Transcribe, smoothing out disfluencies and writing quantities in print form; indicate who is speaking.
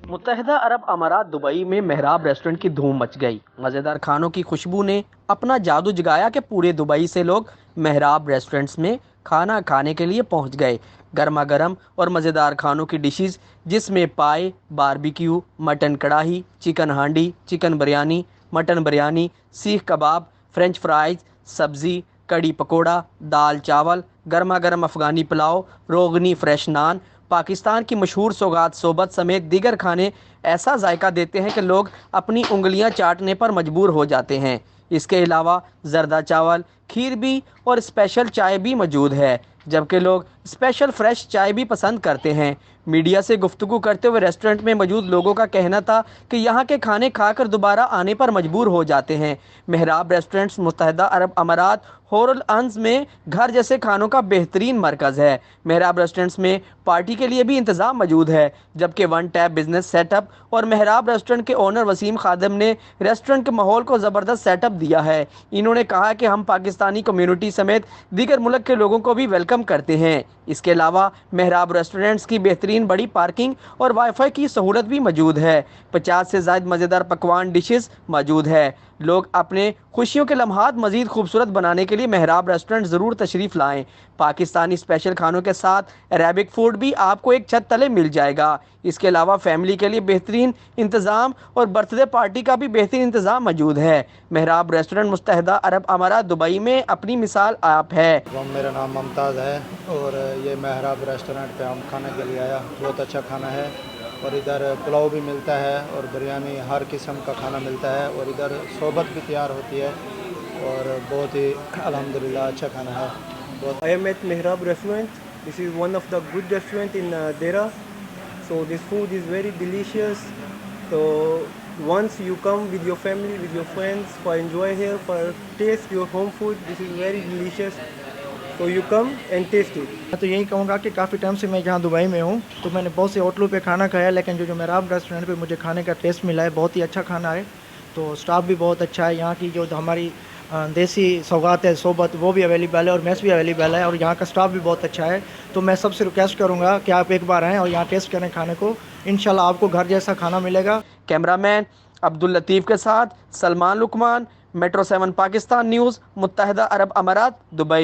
Speaker 1: متحدہ عرب امارات دبئی میں محراب ریسٹورنٹ کی دھوم مچ گئی۔ مزیدار کھانوں کی خوشبو نے اپنا جادو جگایا کہ پورے دبئی سے لوگ محراب ریسٹورنٹس میں کھانا کھانے کے لیے پہنچ گئے۔ گرما گرم اور مزیدار کھانوں کی ڈشز جس میں پائے، باربیکیو، مٹن کڑاہی، چکن ہانڈی، chicken biryani, mutton biryani, seekh kebab, French fries, سبزی، کڑی پکوڑا، دال چاول، گرما گرم افغانی پلاؤ، روغنی فریش نان، پاکستان کی مشہور سوگات صوبت سمیت دیگر کھانے ایسا ذائقہ دیتے ہیں کہ لوگ اپنی انگلیاں چاٹنے پر مجبور ہو جاتے ہیں۔ اس کے علاوہ زردہ چاول، کھیر بھی اور اسپیشل چائے بھی موجود ہے، جبکہ لوگ اسپیشل فریش چائے بھی پسند کرتے ہیں۔ میڈیا سے گفتگو کرتے ہوئے ریسٹورنٹ میں موجود لوگوں کا کہنا تھا کہ یہاں کے کھانے کھا کر دوبارہ آنے پر مجبور ہو جاتے ہیں۔ محراب ریسٹورنٹس متحدہ عرب امارات حور العنز میں گھر جیسے کھانوں کا بہترین مرکز ہے۔ محراب ریسٹورنٹس میں پارٹی کے لیے بھی انتظام موجود ہے، جبکہ ون ٹیپ بزنس سیٹ اپ اور محراب ریسٹورنٹ کے اونر وسیم خادم نے ریسٹورنٹ کے ماحول کو زبردست سیٹ اپ دیا ہے۔ انہوں نے کہا کہ ہم پاکستانی کمیونٹی سمیت دیگر ملک کے لوگوں کو بھی ویلکم کرتے ہیں۔ اس کے علاوہ محراب ریسٹورنٹس کی بہترین بڑی پارکنگ اور وائی فائی کی سہولت بھی موجود ہے۔ 50 سے زائد مزیدار پکوان ڈشز موجود ہے۔ لوگ اپنے خوشیوں کے لمحات مزید خوبصورت بنانے کے لیے محراب ریسٹورنٹ ضرور تشریف لائیں۔ پاکستانی اسپیشل کھانوں کے ساتھ عربک فوڈ بھی آپ کو ایک چھت تلے مل جائے گا۔ اس کے علاوہ فیملی کے لیے بہترین انتظام اور برتھ ڈے پارٹی کا بھی بہترین انتظام موجود ہے۔ محراب ریسٹورنٹ متحدہ عرب امارات دبئی میں اپنی مثال آپ ہے۔
Speaker 2: میرا نام ممتاز ہے اور یہ محراب ریسٹورنٹ پہ ہم کھانے کے لیے آیا۔ بہت اچھا کھانا ہے اور ادھر پلاؤ بھی ملتا ہے اور بریانی، ہر قسم کا کھانا ملتا ہے اور ادھر صحبت بھی تیار ہوتی ہے اور بہت ہی الحمدللہ اچھا کھانا ہے۔
Speaker 3: I am at Mehrab restaurant. This is one of the good restaurant in Dera. So this food is very delicious. So once you come with your family, with your friends, for enjoy here, for taste your home food, this is very delicious. So you come and taste it.
Speaker 4: میں تو یہی کہوں گا کہ کافی time سے میں یہاں Dubai میں ہوں، تو میں نے بہت سے ہوٹلوں پہ کھانا کھایا، لیکن جو محراب ریسٹورنٹ پہ مجھے کھانے کا ٹیسٹ ملا ہے، بہت ہی اچھا کھانا ہے۔ تو اسٹاف بھی بہت اچھا ہے، یہاں کی جو ہماری دیسی سوغات ہے صوبت وہ بھی اویلیبل ہے اور میس بھی اویلیبل ہے اور یہاں کا اسٹاف بھی بہت اچھا ہے۔ تو میں سب سے ریکویسٹ کروں گا کہ آپ ایک بار آئیں اور یہاں ٹیسٹ کریں کھانے کو، انشاءاللہ آپ کو گھر جیسا کھانا ملے گا۔
Speaker 1: کیمرہ مین عبداللطیف کے ساتھ سلمان لقمان، میٹرو 7 پاکستان نیوز، متحدہ عرب امارات دبئی۔